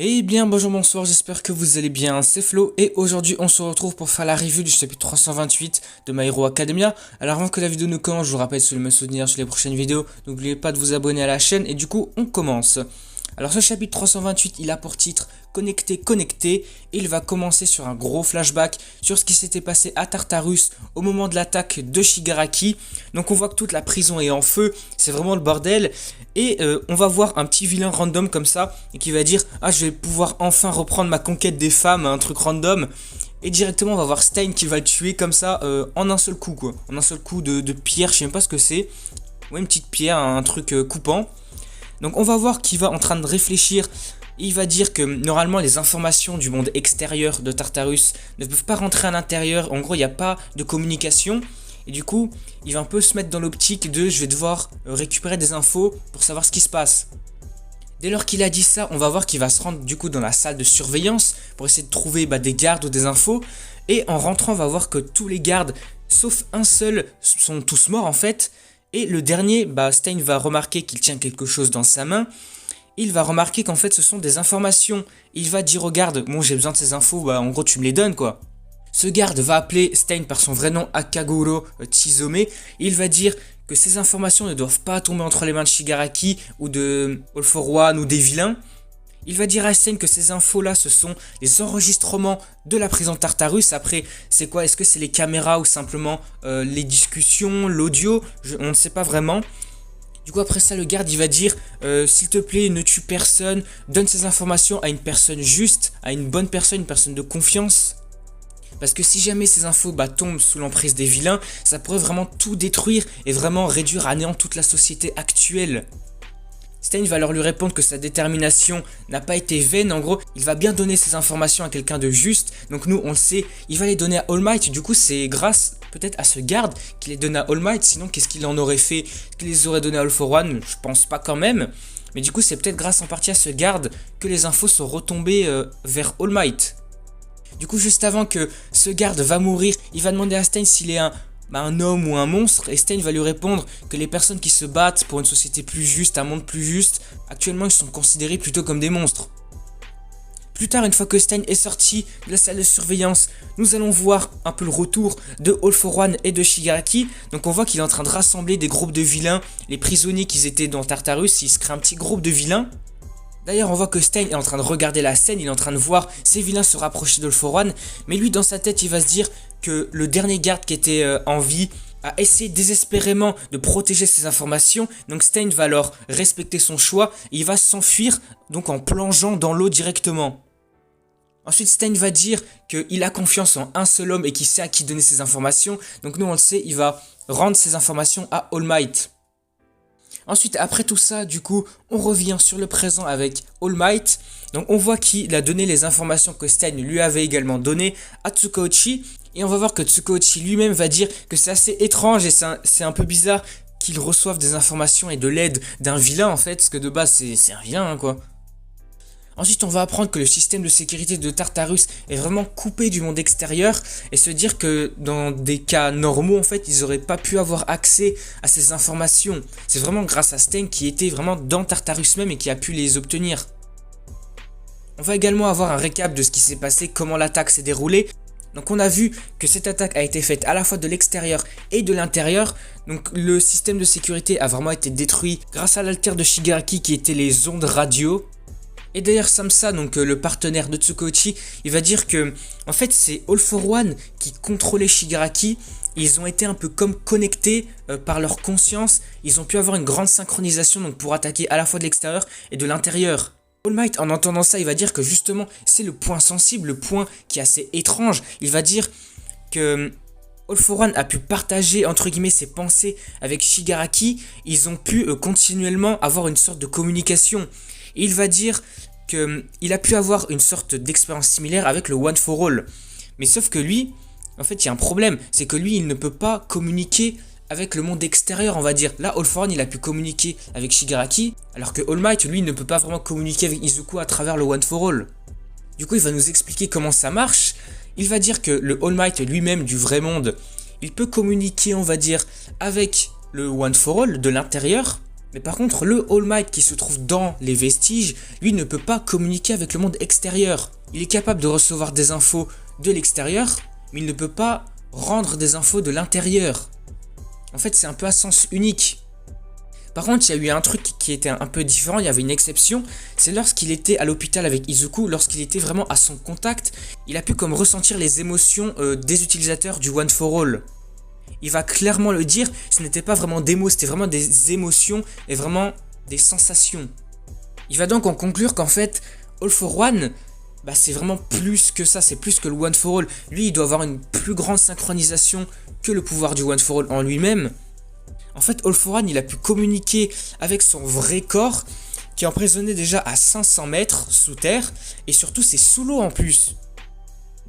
Eh bien bonjour bonsoir, j'espère que vous allez bien, c'est Flo et aujourd'hui on se retrouve pour faire la review du chapitre 328 de My Hero Academia. Alors avant que la vidéo ne commence, je vous rappelle de me soutenir sur les prochaines vidéos, n'oubliez pas de vous abonner à la chaîne et du coup on commence. Alors ce chapitre 328 il a pour titre Connecté, connecté, et il va commencer sur un gros flashback sur ce qui s'était passé à Tartarus au moment de l'attaque de Shigaraki. Donc on voit que toute la prison est en feu, c'est vraiment le bordel, et on va voir un petit vilain random comme ça, et qui va dire « Ah, je vais pouvoir enfin reprendre ma conquête des femmes », un truc random. Et directement on va voir Stein qui va le tuer comme ça en un seul coup quoi, en un seul coup de pierre, je sais même pas ce que c'est. Ouais, une petite pierre, un truc coupant. Donc on va voir qu'il va en train de réfléchir. Il va dire que normalement les informations du monde extérieur de Tartarus ne peuvent pas rentrer à l'intérieur. En gros il n'y a pas de communication. Et du coup il va un peu se mettre dans l'optique de je vais devoir récupérer des infos pour savoir ce qui se passe. Dès lors qu'il a dit ça, on va voir qu'il va se rendre du coup dans la salle de surveillance pour essayer de trouver des gardes ou des infos. Et en rentrant on va voir que tous les gardes sauf un seul sont tous morts en fait. Et le dernier, Stein va remarquer qu'il tient quelque chose dans sa main. Il va remarquer qu'en fait ce sont des informations. Il va dire au garde, bon j'ai besoin de ces infos, en gros tu me les donnes quoi. Ce garde va appeler Stein par son vrai nom, Akaguro Chizome. Il va dire que ces informations ne doivent pas tomber entre les mains de Shigaraki ou de All for One ou des vilains. Il va dire à Stein que ces infos-là, ce sont les enregistrements de la prison de Tartarus. Après, c'est quoi? Est-ce que c'est les caméras ou simplement les discussions, l'audio? On ne sait pas vraiment. Du coup, après ça, le garde, il va dire s'il te plaît, ne tue personne, donne ces informations à une personne juste, à une bonne personne, une personne de confiance. Parce que si jamais ces infos tombent sous l'emprise des vilains, ça pourrait vraiment tout détruire et vraiment réduire à néant toute la société actuelle. Stein va alors lui répondre que sa détermination n'a pas été vaine, en gros, il va bien donner ces informations à quelqu'un de juste, donc nous on le sait, il va les donner à All Might, du coup c'est grâce peut-être à ce garde qu'il les donne à All Might, sinon qu'est-ce qu'il en aurait fait? Qu'il les aurait donné à All for One? Je pense pas quand même, mais du coup c'est peut-être grâce en partie à ce garde que les infos sont retombées vers All Might. Du coup juste avant que ce garde va mourir, il va demander à Stein s'il est un homme ou un monstre, et Stein va lui répondre que les personnes qui se battent pour une société plus juste, un monde plus juste, actuellement ils sont considérés plutôt comme des monstres. Plus tard, une fois que Stein est sorti de la salle de surveillance, nous allons voir un peu le retour de All for One et de Shigaraki. Donc on voit qu'il est en train de rassembler des groupes de vilains, les prisonniers qui étaient dans Tartarus, il se crée un petit groupe de vilains. D'ailleurs on voit que Stein est en train de regarder la scène, il est en train de voir ces vilains se rapprocher d'All for One, mais lui dans sa tête il va se dire que le dernier garde qui était en vie a essayé désespérément de protéger ses informations, donc Stein va alors respecter son choix, et il va s'enfuir donc en plongeant dans l'eau directement. Ensuite Stein va dire qu'il a confiance en un seul homme et qu'il sait à qui donner ses informations, donc nous on le sait, il va rendre ses informations à All Might. Ensuite, après tout ça, du coup, on revient sur le présent avec All Might. Donc on voit qu'il a donné les informations que Stein lui avait également données à Tsukauchi. Et on va voir que Tsukauchi lui-même va dire que c'est assez étrange et c'est un peu bizarre qu'il reçoive des informations et de l'aide d'un vilain en fait. Parce que de base, c'est un vilain hein, quoi. Ensuite, on va apprendre que le système de sécurité de Tartarus est vraiment coupé du monde extérieur et se dire que dans des cas normaux, en fait, ils n'auraient pas pu avoir accès à ces informations. C'est vraiment grâce à Stein qui était vraiment dans Tartarus même et qui a pu les obtenir. On va également avoir un récap de ce qui s'est passé, comment l'attaque s'est déroulée. Donc on a vu que cette attaque a été faite à la fois de l'extérieur et de l'intérieur. Donc le système de sécurité a vraiment été détruit grâce à l'alter de Shigaraki qui était les ondes radio. Et d'ailleurs Samsa, donc le partenaire de Tsukauchi, il va dire que en fait c'est All for One qui contrôlait Shigaraki. Ils ont été un peu comme connectés par leur conscience. Ils ont pu avoir une grande synchronisation donc pour attaquer à la fois de l'extérieur et de l'intérieur. All Might en entendant ça il va dire que justement c'est le point sensible, le point qui est assez étrange. Il va dire que All for One a pu partager entre guillemets ses pensées avec Shigaraki. Ils ont pu continuellement avoir une sorte de communication. Et il va dire qu'il a pu avoir une sorte d'expérience similaire avec le One for All. Mais sauf que lui, en fait, il y a un problème. C'est que lui, il ne peut pas communiquer avec le monde extérieur, on va dire. Là, All for One, il a pu communiquer avec Shigaraki, alors que All Might, lui, ne peut pas vraiment communiquer avec Izuku à travers le One for All. Du coup, il va nous expliquer comment ça marche. Il va dire que le All Might lui-même du vrai monde, il peut communiquer, on va dire, avec le One for All de l'intérieur. Mais par contre, le All Might qui se trouve dans les vestiges, lui ne peut pas communiquer avec le monde extérieur. Il est capable de recevoir des infos de l'extérieur, mais il ne peut pas rendre des infos de l'intérieur. En fait, c'est un peu à sens unique. Par contre, il y a eu un truc qui était un peu différent, il y avait une exception, c'est lorsqu'il était à l'hôpital avec Izuku, lorsqu'il était vraiment à son contact, il a pu comme ressentir les émotions des utilisateurs du One for All. Il va clairement le dire, ce n'était pas vraiment des mots, c'était vraiment des émotions et vraiment des sensations. Il va donc en conclure qu'en fait, All for One, c'est vraiment plus que ça, c'est plus que le One for All. Lui, il doit avoir une plus grande synchronisation que le pouvoir du One for All en lui-même. En fait, All for One, il a pu communiquer avec son vrai corps, qui est emprisonné déjà à 500 mètres sous terre, et surtout c'est sous l'eau en plus.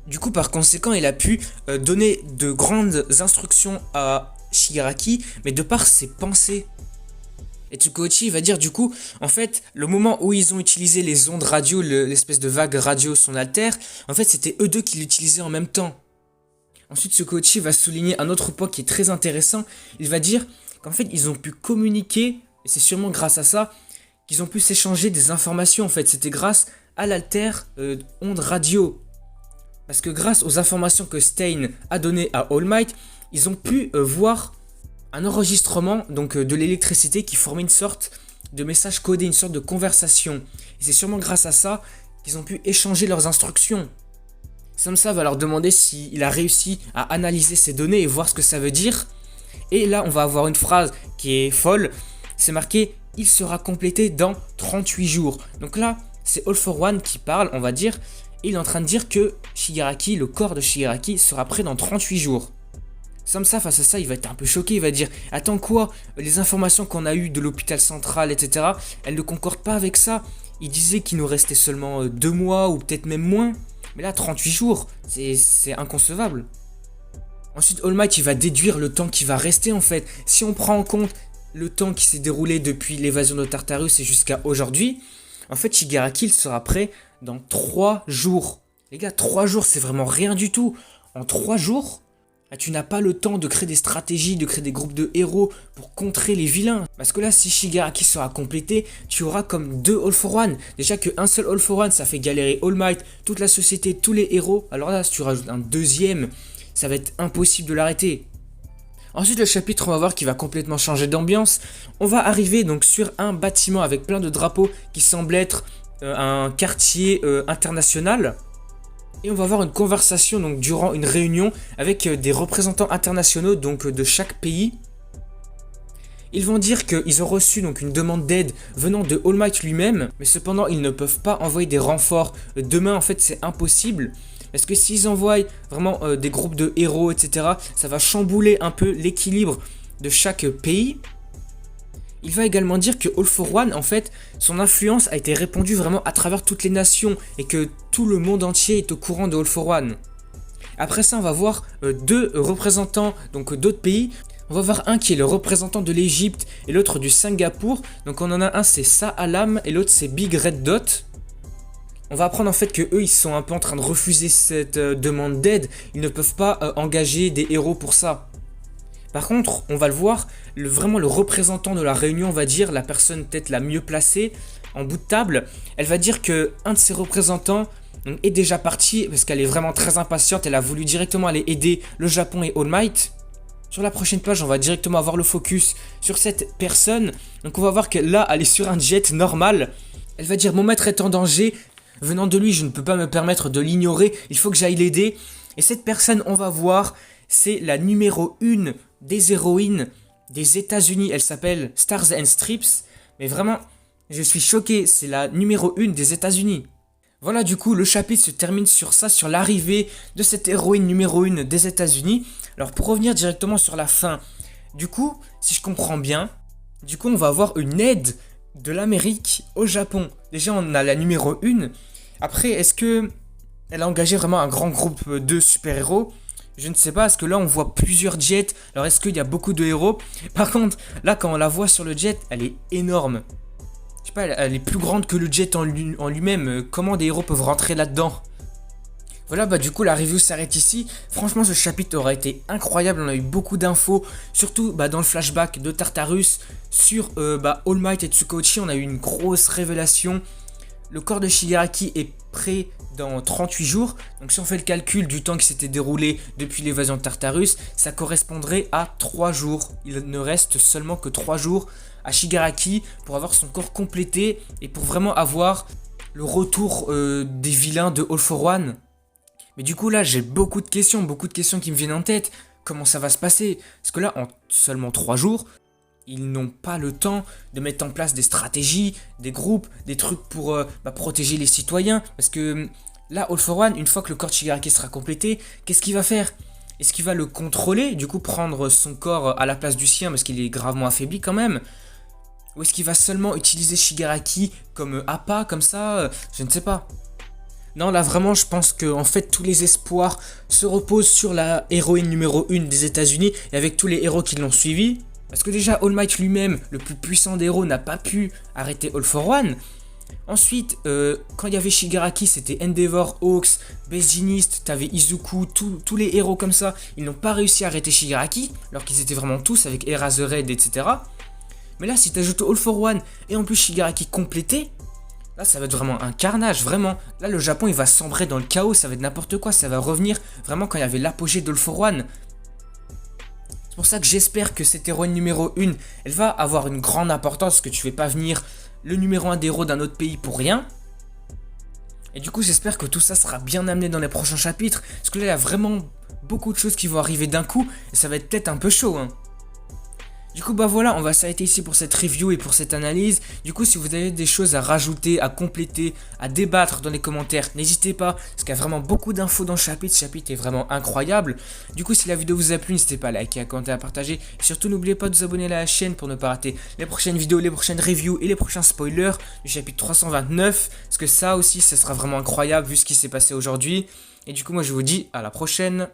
Du coup, par conséquent, il a pu donner de grandes instructions à Shigaraki, mais de par ses pensées. Et Tsukuyoshi va dire du coup, en fait, le moment où ils ont utilisé les ondes radio, l'espèce de vague radio son alter, en fait, c'était eux deux qui l'utilisaient en même temps. Ensuite, Tsukuyoshi va souligner un autre point qui est très intéressant. Il va dire qu'en fait, ils ont pu communiquer, et c'est sûrement grâce à ça, qu'ils ont pu s'échanger des informations. En fait, c'était grâce à l'alter onde radio. Parce que grâce aux informations que Stein a données à All Might, ils ont pu voir un enregistrement donc, de l'électricité qui formait une sorte de message codé, une sorte de conversation. Et c'est sûrement grâce à ça qu'ils ont pu échanger leurs instructions. Samsa va leur demander s'il a réussi à analyser ces données et voir ce que ça veut dire. Et là, on va avoir une phrase qui est folle. C'est marqué « Il sera complété dans 38 jours ». Donc là, c'est All for One qui parle, on va dire. Il est en train de dire que Shigaraki, le corps de Shigaraki, sera prêt dans 38 jours. Samsa, face à ça, il va être un peu choqué, il va dire « Attends quoi? Les informations qu'on a eues de l'hôpital central, etc., elles ne concordent pas avec ça. Il disait qu'il nous restait seulement 2 mois ou peut-être même moins. Mais là, 38 jours, c'est inconcevable. » Ensuite, All Might, il va déduire le temps qui va rester en fait. Si on prend en compte le temps qui s'est déroulé depuis l'évasion de Tartarus et jusqu'à aujourd'hui, en fait, Shigaraki, il sera prêt dans 3 jours. Les gars, 3 jours, c'est vraiment rien du tout. En 3 jours, tu n'as pas le temps de créer des stratégies, de créer des groupes de héros pour contrer les vilains. Parce que là, si Shigaraki sera complété, tu auras comme 2 All for One. Déjà qu'un seul All for One, ça fait galérer All Might, toute la société, tous les héros. Alors là, si tu rajoutes un deuxième, ça va être impossible de l'arrêter. Ensuite, le chapitre, on va voir qu'il va complètement changer d'ambiance. On va arriver donc sur un bâtiment avec plein de drapeaux qui semble être un quartier international. Et on va avoir une conversation donc durant une réunion avec des représentants internationaux donc de chaque pays. Ils vont dire qu'ils ont reçu donc une demande d'aide venant de All Might lui-même, mais cependant ils ne peuvent pas envoyer des renforts. Demain en fait c'est impossible, parce que s'ils envoient vraiment des groupes de héros, etc., ça va chambouler un peu l'équilibre de chaque pays. Il va également dire que All for One, en fait, son influence a été répandue vraiment à travers toutes les nations et que tout le monde entier est au courant de All for One. Après ça, on va voir 2 représentants donc d'autres pays. On va voir un qui est le représentant de l'Égypte et l'autre du Singapour. Donc on en a un, c'est Sa Alam et l'autre c'est Big Red Dot. On va apprendre en fait que eux ils sont un peu en train de refuser cette demande d'aide. Ils ne peuvent pas engager des héros pour ça. Par contre, on va le voir, vraiment le représentant de la réunion, on va dire, la personne peut-être la mieux placée, en bout de table, elle va dire que un de ses représentants est déjà parti, parce qu'elle est vraiment très impatiente, elle a voulu directement aller aider le Japon et All Might. Sur la prochaine page, on va directement avoir le focus sur cette personne. Donc on va voir que là, elle est sur un jet normal. Elle va dire, mon maître est en danger, venant de lui, je ne peux pas me permettre de l'ignorer, il faut que j'aille l'aider. Et cette personne, on va voir, c'est la numéro 1 des héroïnes des États-Unis. Elle s'appelle Stars and Strips. Mais vraiment, je suis choqué. C'est la numéro 1 des États-Unis. Voilà, du coup, le chapitre se termine sur ça, sur l'arrivée de cette héroïne numéro 1 des États-Unis. Alors, pour revenir directement sur la fin, du coup, si je comprends bien, du coup, on va avoir une aide de l'Amérique au Japon. Déjà, on a la numéro 1. Après, est-ce que elle a engagé vraiment un grand groupe de super-héros ? Je ne sais pas, parce que là on voit plusieurs jets. Alors est-ce qu'il y a beaucoup de héros? Par contre, là quand on la voit sur le jet, elle est énorme. Je sais pas, elle est plus grande que le jet en lui-même. Comment des héros peuvent rentrer là-dedans? Voilà, bah du coup la review s'arrête ici. Franchement, ce chapitre aura été incroyable, on a eu beaucoup d'infos, surtout dans le flashback de Tartarus sur All Might et Tsukuyoshi, on a eu une grosse révélation. Le corps de Shigaraki est prêt dans 38 jours, donc si on fait le calcul du temps qui s'était déroulé depuis l'évasion de Tartarus, ça correspondrait à 3 jours. Il ne reste seulement que 3 jours à Shigaraki pour avoir son corps complété et pour vraiment avoir le retour des vilains de All for One. Mais du coup là j'ai beaucoup de questions qui me viennent en tête. Comment ça va se passer? Parce que là en seulement 3 jours, ils n'ont pas le temps de mettre en place des stratégies, des groupes, des trucs pour protéger les citoyens. Parce que là All for One, une fois que le corps de Shigaraki sera complété, qu'est-ce qu'il va faire? Est-ce qu'il va le contrôler, du coup prendre son corps à la place du sien parce qu'il est gravement affaibli quand même? Ou est-ce qu'il va seulement utiliser Shigaraki comme appât, comme ça? Je ne sais pas. Non, là vraiment, je pense que en fait tous les espoirs se reposent sur la héroïne numéro 1 des États-Unis et avec tous les héros qui l'ont suivi. Parce que déjà, All Might lui-même, le plus puissant des héros, n'a pas pu arrêter All for One. Ensuite, quand il y avait Shigaraki, c'était Endeavor, Hawks, Best Jeanist, t'avais Izuku, tous les héros comme ça, ils n'ont pas réussi à arrêter Shigaraki, alors qu'ils étaient vraiment tous avec Eraserhead, etc. Mais là, si t'ajoutes All for One et en plus Shigaraki complété, là, ça va être vraiment un carnage, vraiment. Là, le Japon, il va sombrer dans le chaos, ça va être n'importe quoi. Ça va revenir vraiment quand il y avait l'apogée d'All for One. C'est pour ça que j'espère que cette héroïne numéro 1, elle va avoir une grande importance, parce que tu fais pas venir le numéro 1 des héros d'un autre pays pour rien. Et du coup, j'espère que tout ça sera bien amené dans les prochains chapitres, parce que là, il y a vraiment beaucoup de choses qui vont arriver d'un coup, et ça va être peut-être un peu chaud, hein. Du coup voilà, on va s'arrêter ici pour cette review et pour cette analyse. Du coup si vous avez des choses à rajouter, à compléter, à débattre dans les commentaires, n'hésitez pas, parce qu'il y a vraiment beaucoup d'infos dans le chapitre est vraiment incroyable. Du coup si la vidéo vous a plu, n'hésitez pas à liker, à commenter, à partager. Et surtout n'oubliez pas de vous abonner à la chaîne pour ne pas rater les prochaines vidéos, les prochaines reviews et les prochains spoilers du chapitre 329. Parce que ça aussi, ça sera vraiment incroyable vu ce qui s'est passé aujourd'hui. Et du coup moi je vous dis à la prochaine.